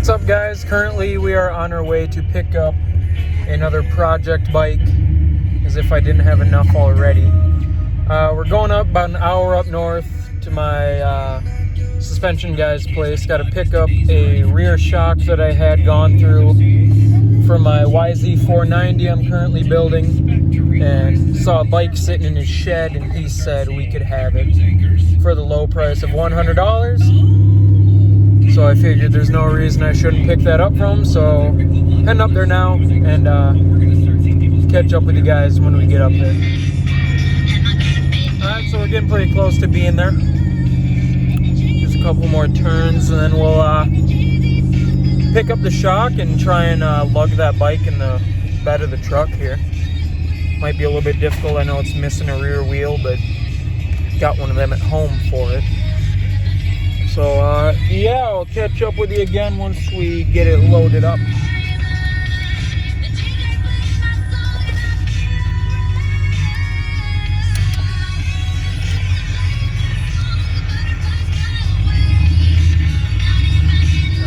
What's up, guys? Currently we are on our way to pick up another project bike, as if I didn't have enough already. We're going up about an hour up north to my suspension guy's place. Got to pick up a rear shock that I had gone through for my Yz426F I'm currently building, and saw a bike sitting in his shed, and he said we could have it for the low price of $100. So I figured there's no reason I shouldn't pick that up from him, so heading up there now and catch up with you guys when we get up there. Alright, so we're getting pretty close to being there. Just a couple more turns and then we'll pick up the shock and try and lug that bike in the bed of the truck here. Might be a little bit difficult. I know it's missing a rear wheel, but got one of them at home for it. So, yeah, I'll catch up with you again once we get it loaded up.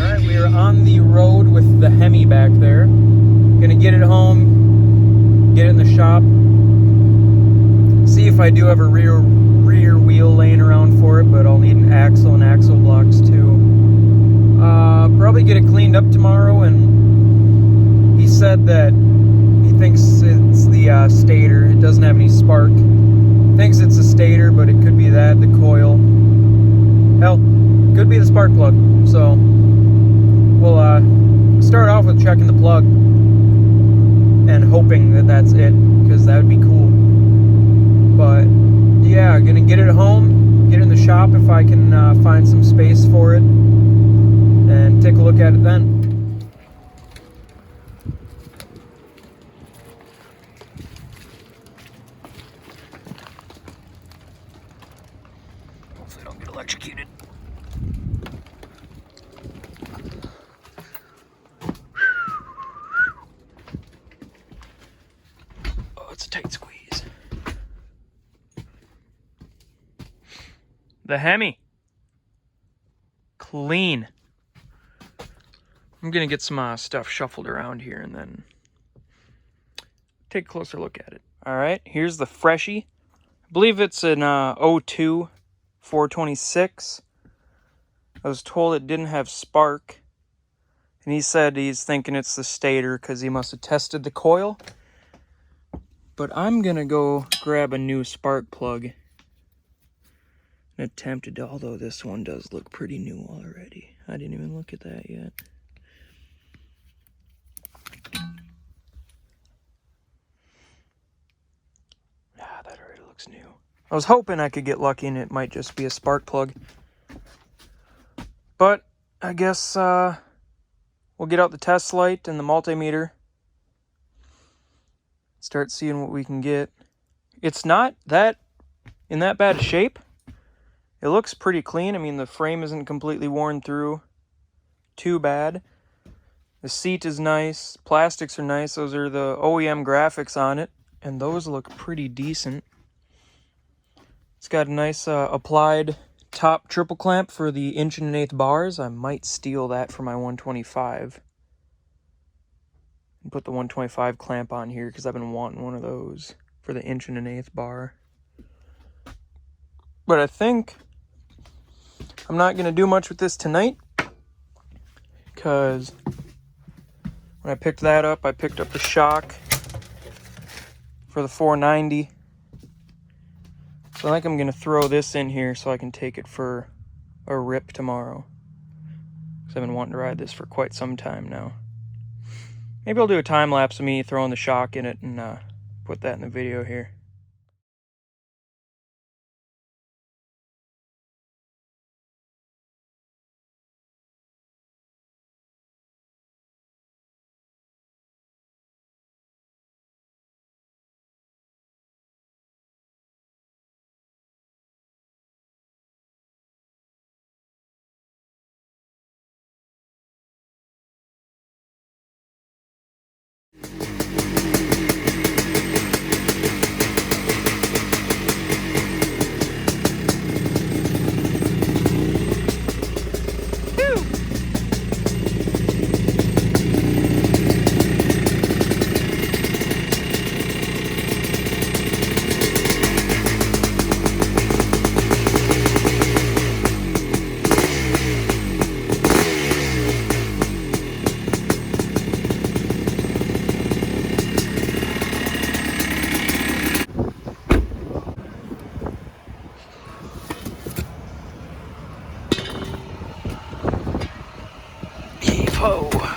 Alright, we are on the road with the Hemi back there. Gonna get it home, get it in the shop, see if I do have a rear wheel laying around for it, but I'll need an axle and axle blocks too. Probably get it cleaned up tomorrow, and he said that he thinks it's the Stator. It doesn't have any spark. Thinks it's a Stator, but it could be that, the coil. Hell, could be the spark plug. So we'll start off with checking the plug and hoping that that's it, because that would be cool. But yeah, gonna get it home, get it in the shop if I can find some space for it, and take a look at it then. Hopefully I don't get electrocuted. Oh, it's a tight squeeze. The Hemi. Clean. I'm gonna get some stuff shuffled around here and then take a closer look at it. Alright, here's the Freshie. I believe it's an 02 426. I was told it didn't have spark, and he said he's thinking it's the Stator because he must have tested the coil. But I'm gonna go grab a new spark plug. Attempted, although this one does look pretty new already. I didn't even look at that yet. That already looks new. I was hoping I could get lucky and it might just be a spark plug. But I guess we'll get out the test light and the multimeter. Start seeing what we can get. It's not that in that bad a shape. It looks pretty clean. I mean, the frame isn't completely worn through too bad. The seat is nice. Plastics are nice. Those are the OEM graphics on it, and those look pretty decent. It's got a nice applied top triple clamp for the 1 1/8" bars. I might steal that for my 125. And put the 125 clamp on here because I've been wanting one of those for the 1 1/8" bar. But I think I'm not going to do much with this tonight, because when I picked that up, I picked up the shock for the 490. So I think I'm going to throw this in here so I can take it for a rip tomorrow, because I've been wanting to ride this for quite some time now. Maybe I'll do a time lapse of me throwing the shock in it and put that in the video here. Oh.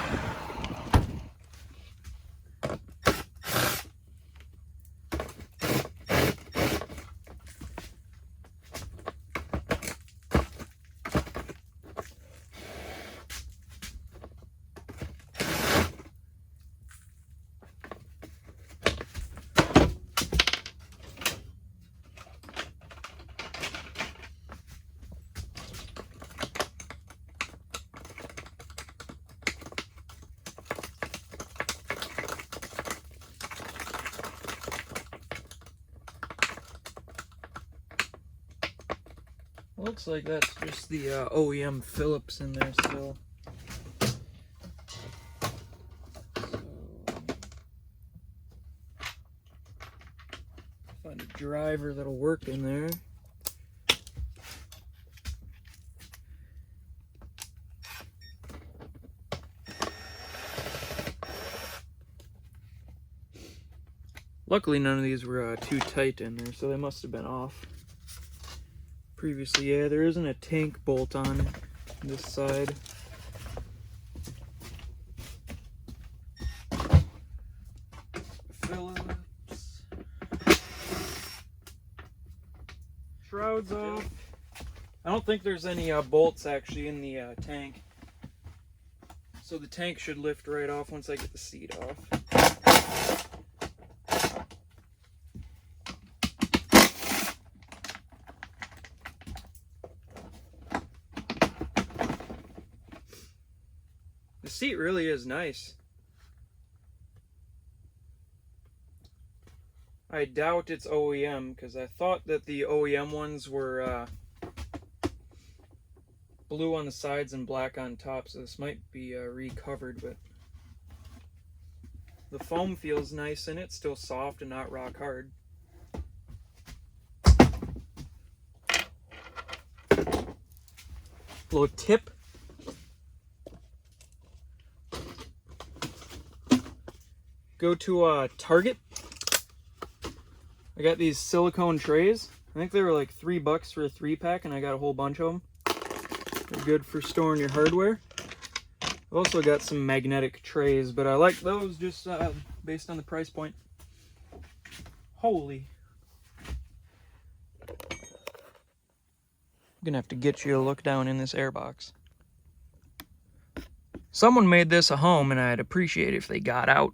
Looks like that's just the OEM Phillips in there still. Find a driver that'll work in there. Luckily none of these were too tight in there, so they must have been off previously. Yeah, there isn't a tank bolt on this side. Phillips. Shrouds off. I don't think there's any bolts actually in the tank, so the tank should lift right off once I get the seat off. The seat really is nice. I doubt it's OEM because I thought that the OEM ones were blue on the sides and black on top, so this might be recovered, but the foam feels nice in it, still soft and not rock hard. Little tip. Go to Target. I got these silicone trays. I think they were like $3 for a 3-pack, and I got a whole bunch of them. They're good for storing your hardware. I've also got some magnetic trays, but I like those just based on the price point. Holy. I'm gonna have to get you a look down in this airbox. Someone made this a home, and I'd appreciate it if they got out.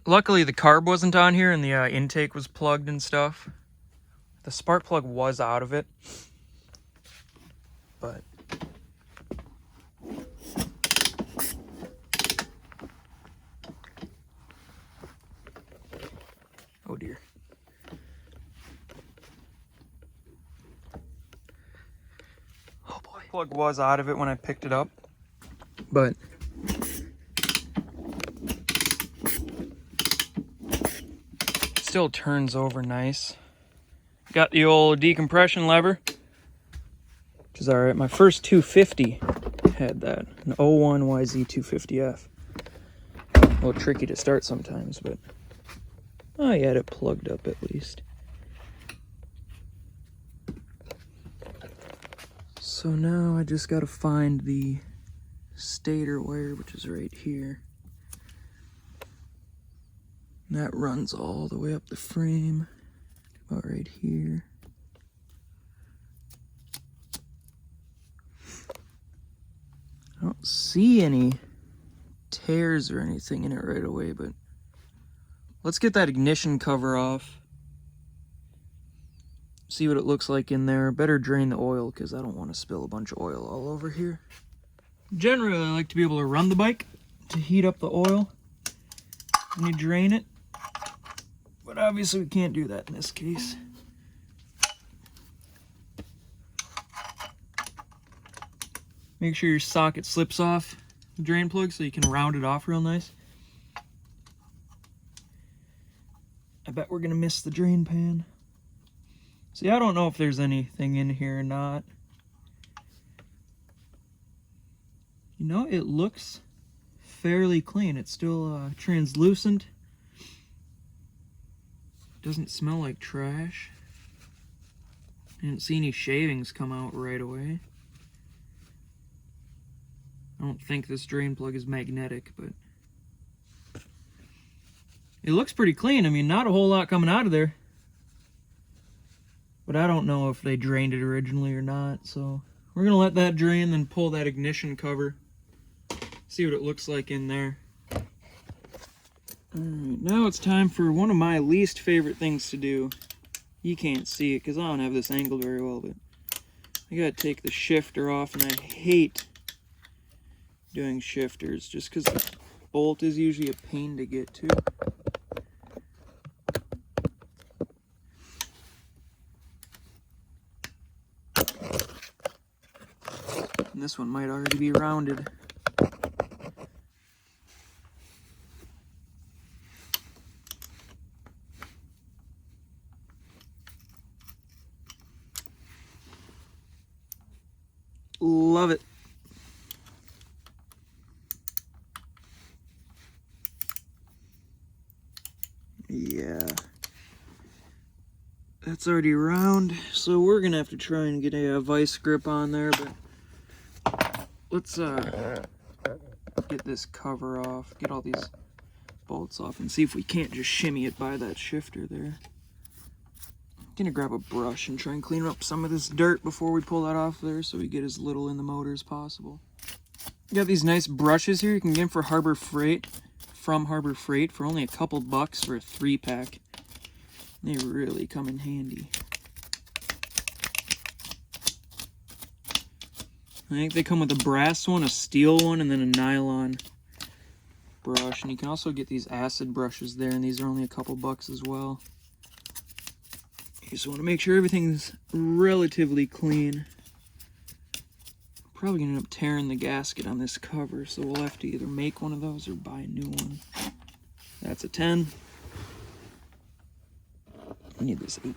Luckily, the carb wasn't on here, and the intake was plugged and stuff. The spark plug was out of it, but oh dear. Oh boy. Plug was out of it when I picked it up, but still turns over nice. Got the old decompression lever, which is alright. My first 250 had that, an 01 Yz426F. A little tricky to start sometimes, but I had it plugged up at least. So now I just gotta find the stator wire, which is right here. And that runs all the way up the frame, about right here. I don't see any tears or anything in it right away, but let's get that ignition cover off. See what it looks like in there. Better drain the oil because I don't want to spill a bunch of oil all over here. Generally, I like to be able to run the bike to heat up the oil when you drain it. But obviously we can't do that in this case. Make sure your socket slips off the drain plug so you can round it off real nice. I bet we're gonna miss the drain pan. See, I don't know if there's anything in here or not. You know, it looks fairly clean. It's still translucent. Doesn't smell like trash. I didn't see any shavings come out right away. I don't think this drain plug is magnetic, but it looks pretty clean. I mean, not a whole lot coming out of there. But I don't know if they drained it originally or not, so we're going to let that drain, then pull that ignition cover. See what it looks like in there. Alright, now it's time for one of my least favorite things to do. You can't see it because I don't have this angled very well, but I gotta take the shifter off, and I hate doing shifters just because the bolt is usually a pain to get to. And this one might already be rounded. Love it. Yeah. That's already round, so we're gonna have to try and get a vice grip on there, but let's get this cover off, get all these bolts off, and see if we can't just shimmy it by that shifter there. I'm gonna grab a brush and try and clean up some of this dirt before we pull that off there, so we get as little in the motor as possible. You got these nice brushes here you can get them for Harbor Freight, from Harbor Freight, for only a couple bucks for a 3-pack. They really come in handy. I think they come with a brass one, a steel one, and then a nylon brush. And you can also get these acid brushes there, and these are only a couple bucks as well. You just want to make sure everything's relatively clean. Probably gonna end up tearing the gasket on this cover, so we'll have to either make one of those or buy a new one. That's a 10. I need this 8.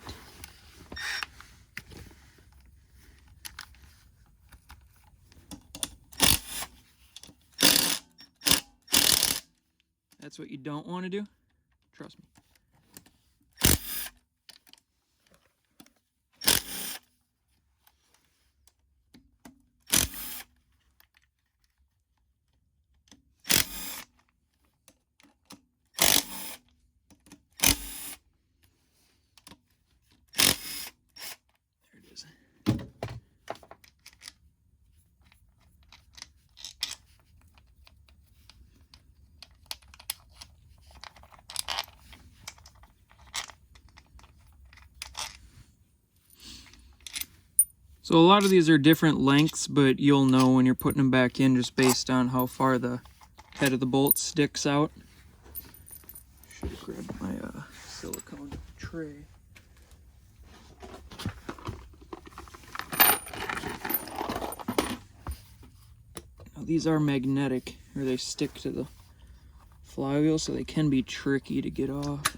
That's what you don't want to do? Trust me. There it is. So a lot of these are different lengths, but you'll know when you're putting them back in just based on how far the head of the bolt sticks out. Should have grabbed my silicone tray. Now these are magnetic, or they stick to the flywheel, so they can be tricky to get off.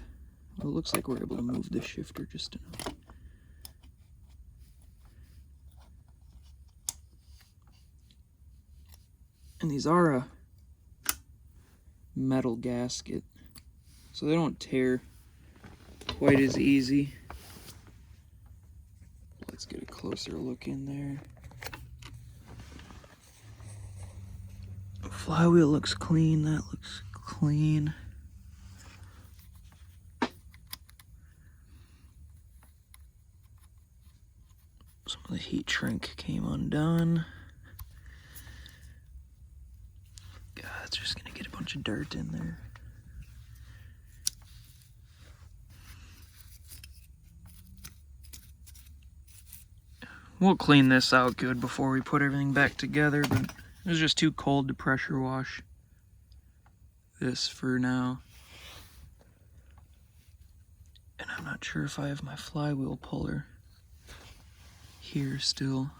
Well, it looks like we're able to move the shifter just enough. And these are a metal gasket, so they don't tear quite as easy. Let's get a closer look in there. The flywheel looks clean, that looks clean. Some of the heat shrink came undone. God, it's just gonna get a bunch of dirt in there. We'll clean this out good before we put everything back together, but it was just too cold to pressure wash this for now. And I'm not sure if I have my flywheel puller here still.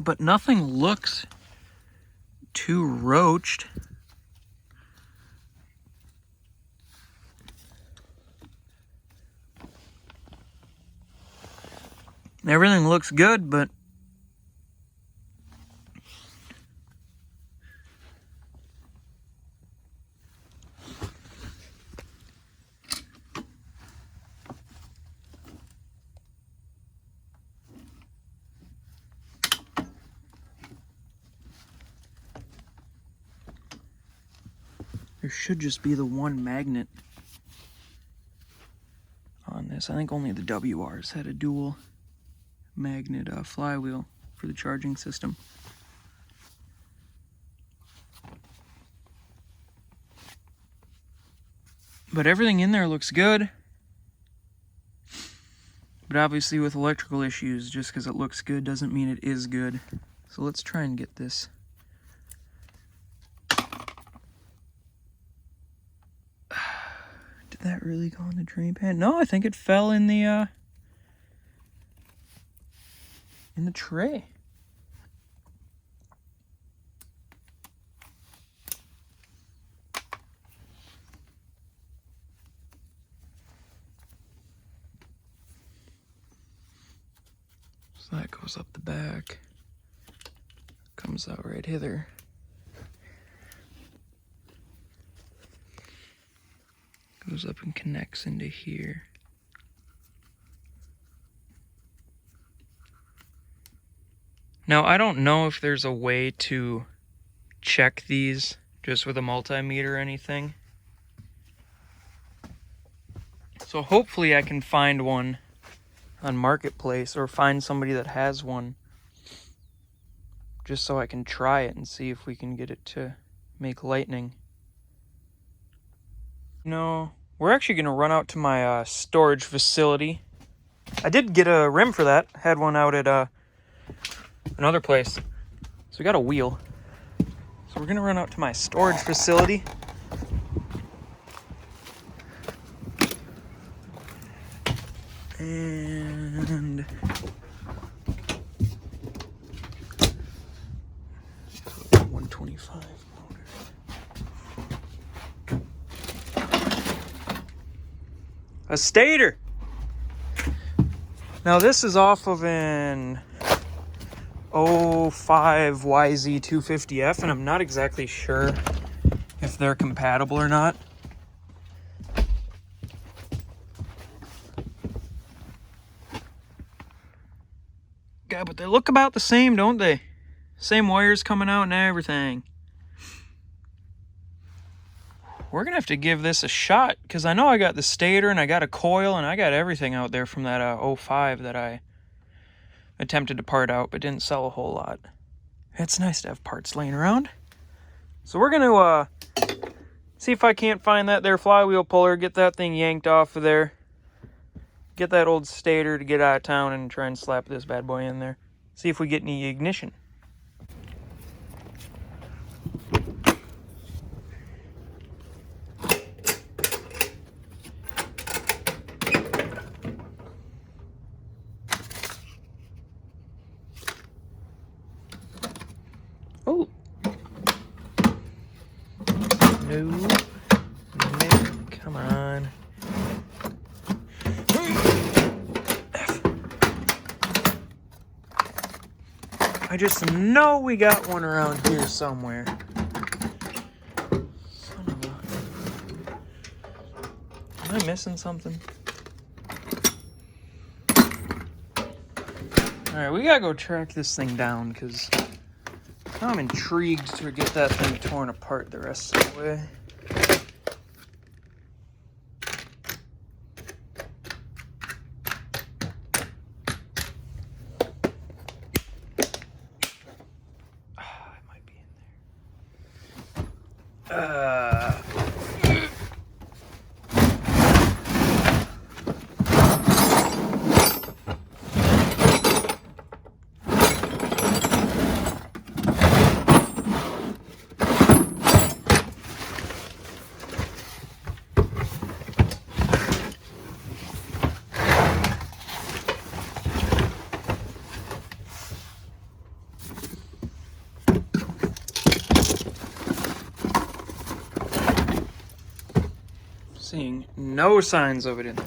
But nothing looks too roached. Everything looks good, but There should just be the one magnet on this. I think only the WRs had a dual magnet flywheel for the charging system. But everything in there looks good. But obviously with electrical issues, just because it looks good doesn't mean it is good. So let's try and get this. Did that really go in the drain pan? No, I think it fell in the tray. So that goes up the back, comes out right hither. Goes up and connects into here. Now, I don't know if there's a way to check these just with a multimeter or anything. So hopefully I can find one on Marketplace or find somebody that has one just so I can try it and see if we can get it to make lightning. No, we're actually going to run out to my storage facility. I did get a rim for that. Had one out at another place. So we got a wheel. So we're going to run out to my storage facility. And 125 motor. A Stator. Now this is off of an 05 Yz426F, and I'm not exactly sure if they're compatible or not. God, but they look about the same, don't they? Same wires coming out and everything. We're gonna have to give this a shot, because I know I got the Stator and I got a coil and I got everything out there from that 05 that I attempted to part out but didn't sell a whole lot. It's nice to have parts laying around. So we're gonna see if I can't find that there flywheel puller, get that thing yanked off of there, get that old Stator to get out of town, and try and slap this bad boy in there. See if we get any ignition. Oh. No. Come on. I just know we got one around here somewhere. Son of a... Am I missing something? Alright, we gotta go track this thing down, because I'm intrigued to get that thing torn apart the rest of the way. It might be in there. Seeing no signs of it in there.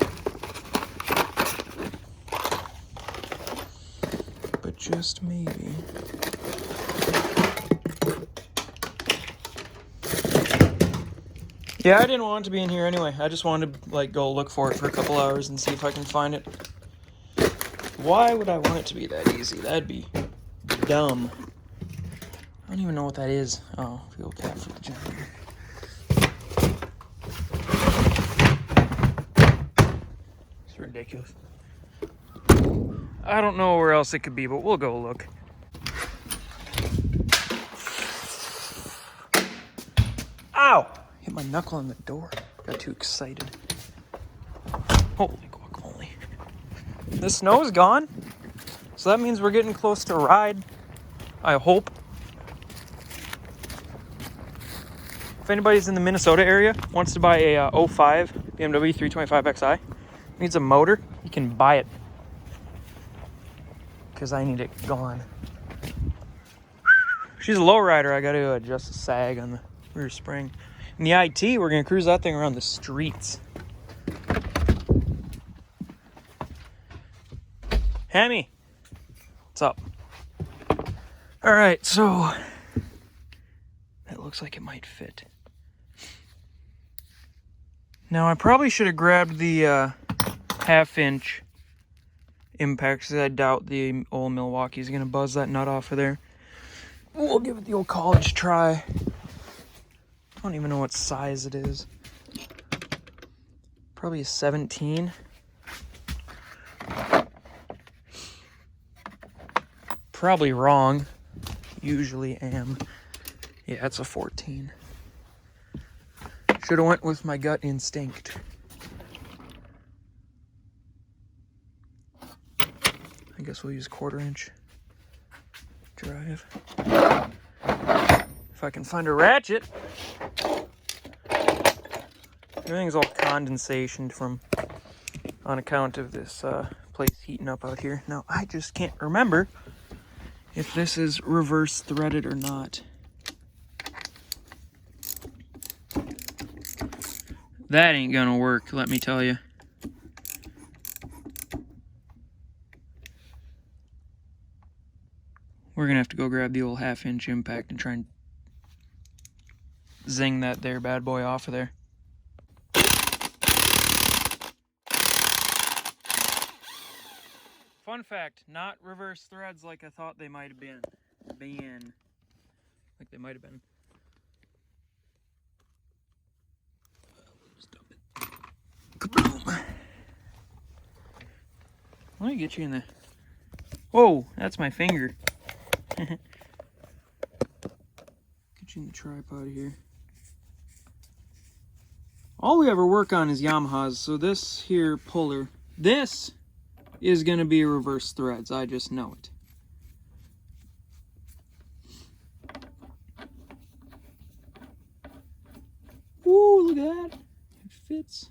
But just maybe. Yeah, I didn't want it to be in here anyway. I just wanted to like go look for it for a couple hours and see if I can find it. Why would I want it to be that easy? That'd be dumb. I don't even know what that is. Oh, fuel cap for the generator. ridiculous. I don't know where else it could be, but we'll go look. Ow! Hit my knuckle on the door. Got too excited. Holy guacamole. The snow is gone, so that means we're getting close to a ride. I hope. If anybody's in the Minnesota area, wants to buy a 05 BMW 325xi, needs a motor, you can buy it. Because I need it gone. She's a lowrider. I got to adjust the sag on the rear spring. In the IT, we're going to cruise that thing around the streets. Hammy, what's up? All right, so that looks like it might fit. Now, I probably should have grabbed the half-inch impacts, because I doubt the old Milwaukee's going to buzz that nut off of there. We'll give it the old college try. I don't even know what size it is. Probably a 17. Probably wrong. Usually am. Yeah, it's a 14. Should have went with my gut instinct. I guess we'll use 1/4 inch drive. If I can find a ratchet. Everything's all condensation from on account of this place heating up out here. Now, I just can't remember if this is reverse threaded or not. That ain't gonna work, let me tell you. We're gonna have to go grab the old 1/2 inch impact and try and zing that there bad boy off of there. Fun fact, not reverse threads like I thought they might have been. Like they might have been. Kaboom. Let me get you in the... Whoa, that's my finger. Get you in the tripod here. All we ever work on is Yamahas, so this here puller, this is going to be reverse threads. I just know it. Woo, look at that. It fits.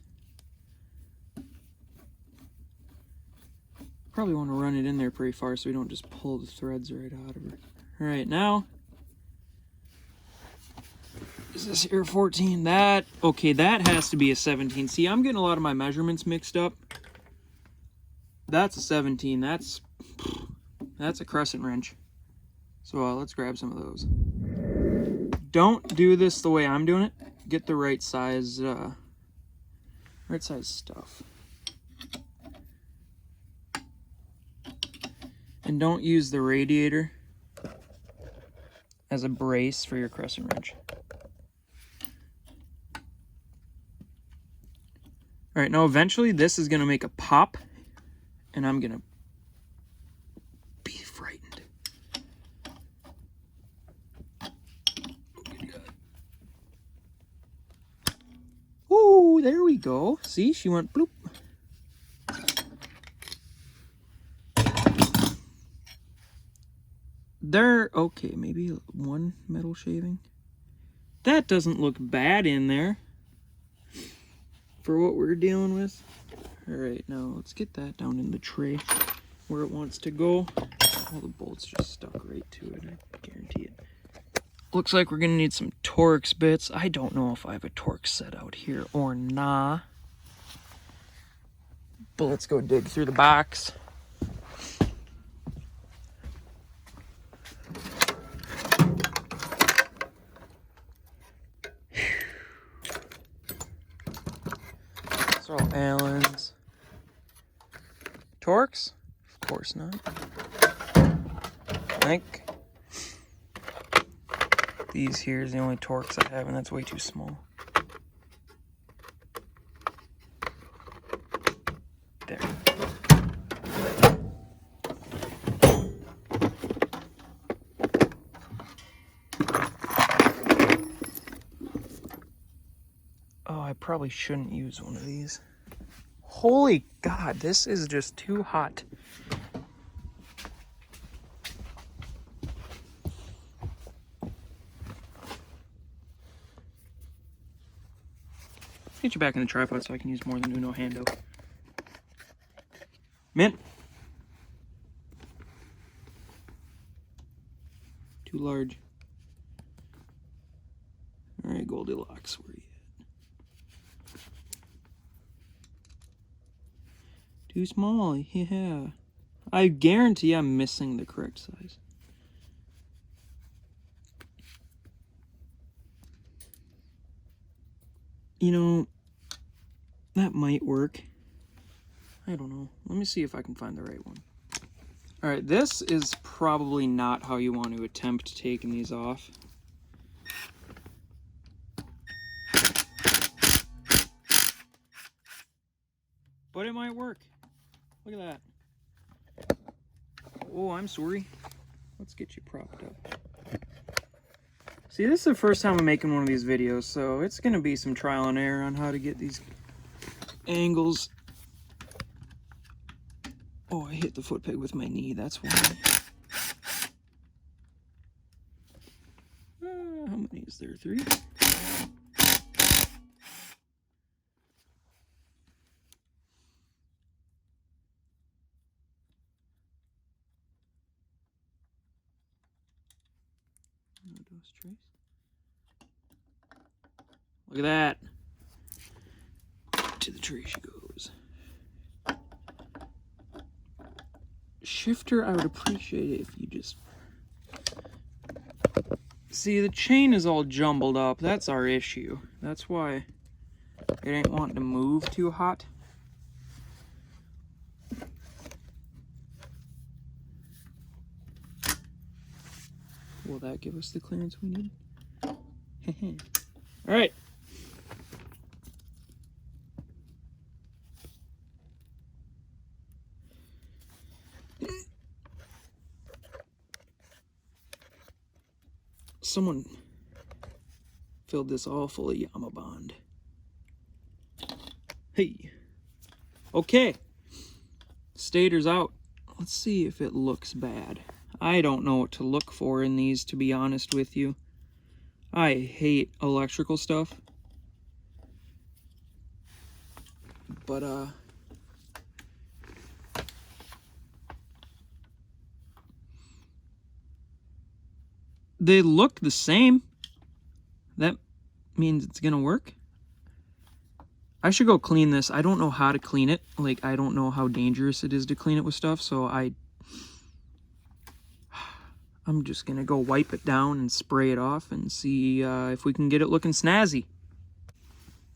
Probably want to run it in there pretty far so we don't just pull the threads right out of her. All right, now, is this here 14? That, okay, that has to be a 17. See, I'm getting a lot of my measurements mixed up. That's a 17. That's a crescent wrench. So let's grab some of those. Don't do this the way I'm doing it. Get the right size stuff. And don't use the radiator as a brace for your crescent wrench. All right, now eventually this is gonna make a pop, and I'm gonna be frightened. Ooh, there we go. See, she went bloop. There, okay, maybe one metal shaving. That doesn't look bad in there for what we're dealing with. All right, now let's get that down in the tray where it wants to go. All the bolts just stuck right to it, I guarantee it. Looks like we're gonna need some Torx bits. I don't know if I have a Torx set out here or nah. But let's go dig through the box. These are all Allen's. Torx? Of course not. I think these here is the only Torx I have, and that's way too small. There. probably shouldn't use one of these. Holy God, this is just too hot. Get you back in the tripod so I can use more than uno hando. Mint. Too large. All right, Goldilocks, where you at? Too small, yeah. I guarantee I'm missing the correct size. You know, that might work. I don't know. Let me see if I can find the right one. All right, this is probably not how you want to attempt taking these off. But it might work. Look at that. Oh, I'm sorry. Let's get you propped up. See, this is the first time I'm making one of these videos, so it's going to be some trial and error on how to get these angles. Oh, I hit the foot peg with my knee, that's why. How many is there? 3? Look at that. To the tree she goes. Shifter, I would appreciate it if you just... See, the chain is all jumbled up. That's our issue. That's why it ain't wanting to move too hot. Will that give us the clearance we need? All right. Someone filled this all full of Yama Bond. Hey. Okay. Stator's out. Let's see if it looks bad. I don't know what to look for in these, to be honest with you. I hate electrical stuff. But, they look the same. That means it's gonna work. I should go clean this. I don't know how to clean it. Like, I don't know how dangerous it is to clean it with stuff, so I'm just gonna go wipe it down and spray it off and see if we can get it looking snazzy.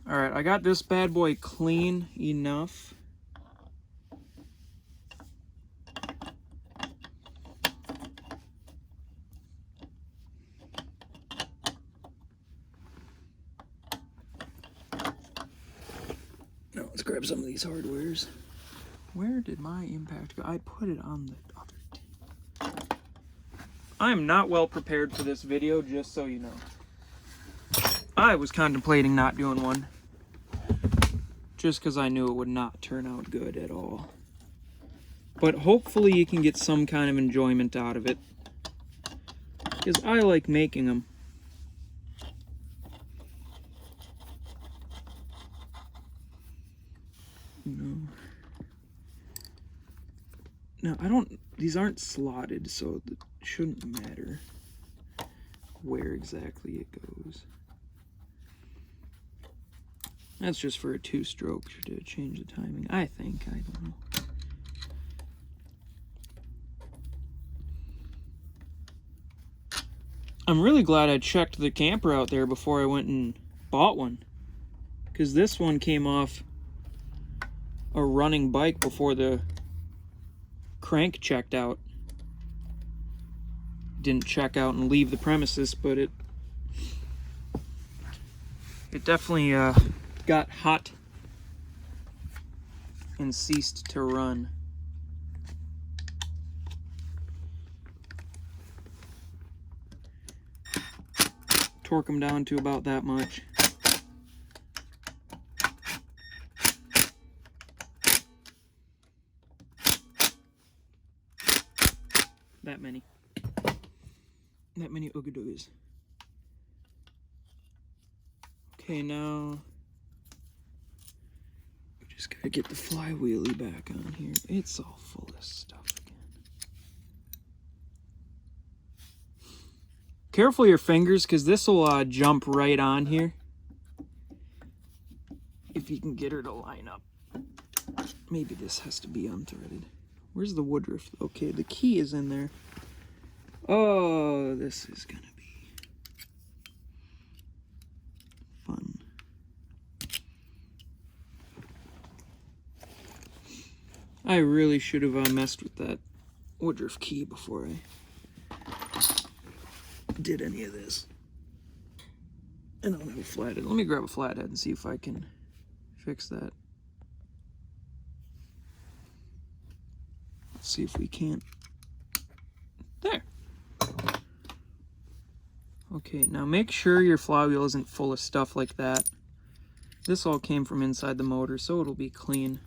All right, I got this bad boy clean enough. Now let's grab some of these hardwares. Where did my impact go? I put it on the other tip. I am not well prepared for this video, just so you know. I was contemplating not doing one, just because I knew it would not turn out good at all. But hopefully you can get some kind of enjoyment out of it, because I like making them. Now, these aren't slotted, so it shouldn't matter where exactly it goes. That's just for a 2-stroke to change the timing, I think. I don't know. I'm really glad I checked the camper out there before I went and bought one, because this one came off a running bike before the crank checked out. Didn't check out and leave the premises, but it definitely got hot and ceased to run. Torque them down to about that much. that many. That many ooga-doogas. Okay, now we just gotta get the flywheelie back on here. It's all full of stuff again. Careful your fingers, because this will jump right on here. If you can get her to line up. Maybe this has to be unthreaded. Where's the woodruff? Okay, the key is in there. Oh, this is gonna be fun. I really should have messed with that woodruff key before I did any of this. I don't have a flathead. Let me grab a flathead and see if I can fix that. Let's see if we can't. There. Okay, now make sure your flywheel isn't full of stuff like that. This all came from inside the motor, so it'll be clean.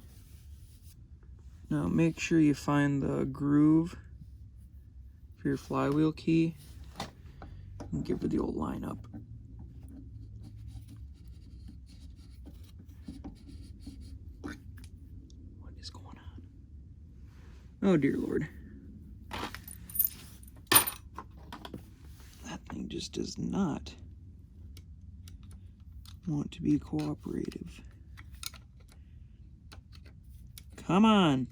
Now make sure you find the groove for your flywheel key and give her the old line up. What is going on? Oh dear Lord. That thing just does not want to be cooperative. Come on.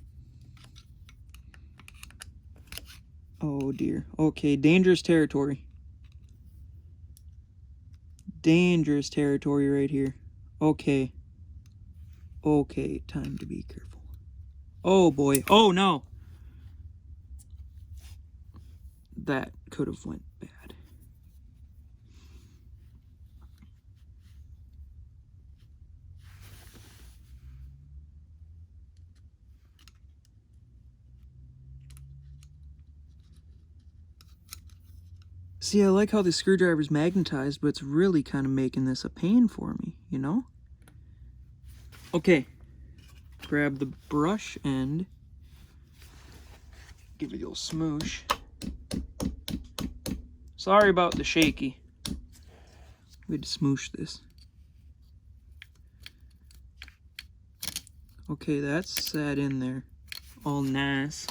Oh dear. Okay, dangerous territory. Dangerous territory right here. Okay. Okay, time to be careful. Oh boy. Oh no. That could have went bad. See, I like how the screwdriver's magnetized, but it's really kind of making this a pain for me, you know? Okay. Grab the brush end. Give it a little smoosh. Sorry about the shaky. We had to smoosh this. Okay, that's sat in there. All nice.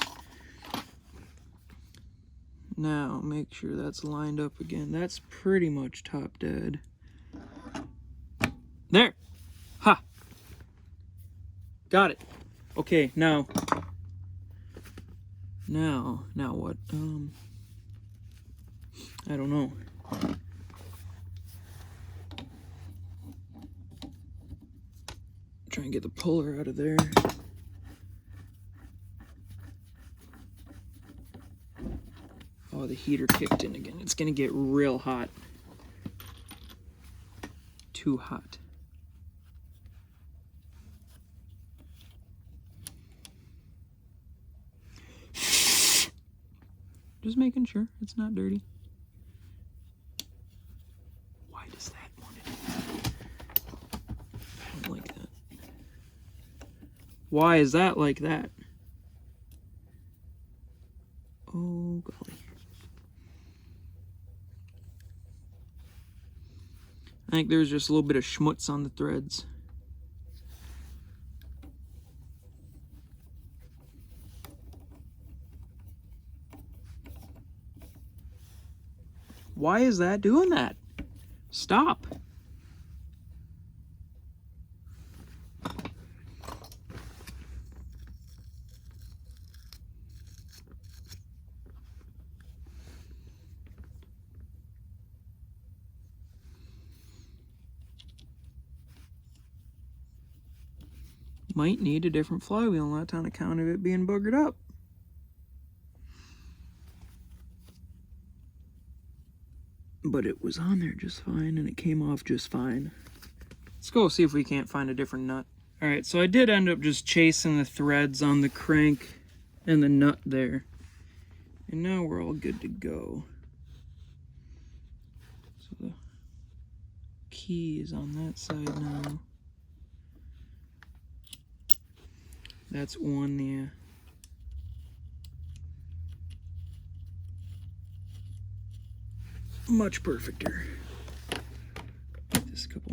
Now, make sure that's lined up again. That's pretty much top dead. There! Ha! Got it. Okay, now what? I don't know. Try and get the puller out of there. Oh, the heater kicked in again. It's gonna get real hot. Too hot. Just making sure it's not dirty. Why does that want it? I don't like that. Why is that like that? Oh, golly. I think there's just a little bit of schmutz on the threads. Why is that doing that? Stop. Might need a different flywheel, not on account of it being boogered up. But it was on there just fine, and it came off just fine. Let's go see if we can't find a different nut. Alright, so I did end up just chasing the threads on the crank and the nut there. And now we're all good to go. So the key is on that side now. That's on there. much perfecter. Just a couple.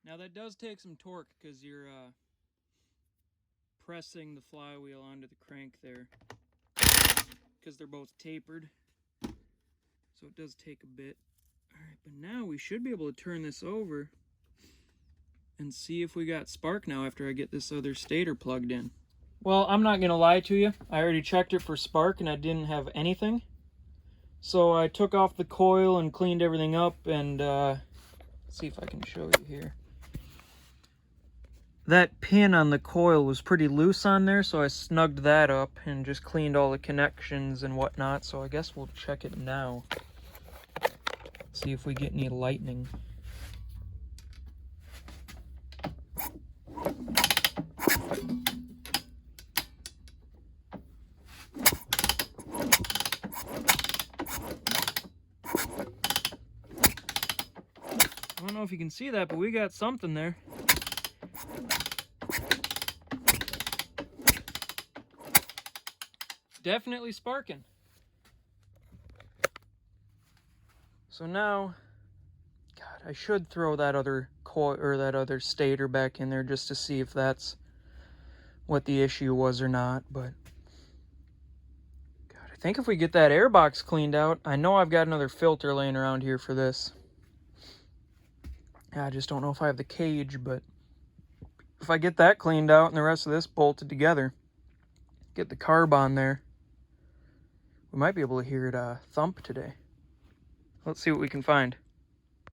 Now that does take some torque because you're pressing the flywheel onto the crank there because they're both tapered. So it does take a bit. Alright, but now we should be able to turn this over and see if we got spark now after I get this other stator plugged in. Well, I'm not going to lie to you. I already checked it for spark and I didn't have anything. So I took off the coil and cleaned everything up and let's see if I can show you here. That pin on the coil was pretty loose on there, so I snugged that up and just cleaned all the connections and whatnot. So I guess we'll check it now. See if we get any lightning. I don't know if you can see that, but we got something there. Definitely sparking. So now, God, I should throw that other coil or that other stator back in there just to see if that's what the issue was or not. But God, I think if we get that air box cleaned out, I know I've got another filter laying around here for this. I just don't know if I have the cage, but if I get that cleaned out and the rest of this bolted together, get the carb on there, we might be able to hear it thump today. Let's see what we can find.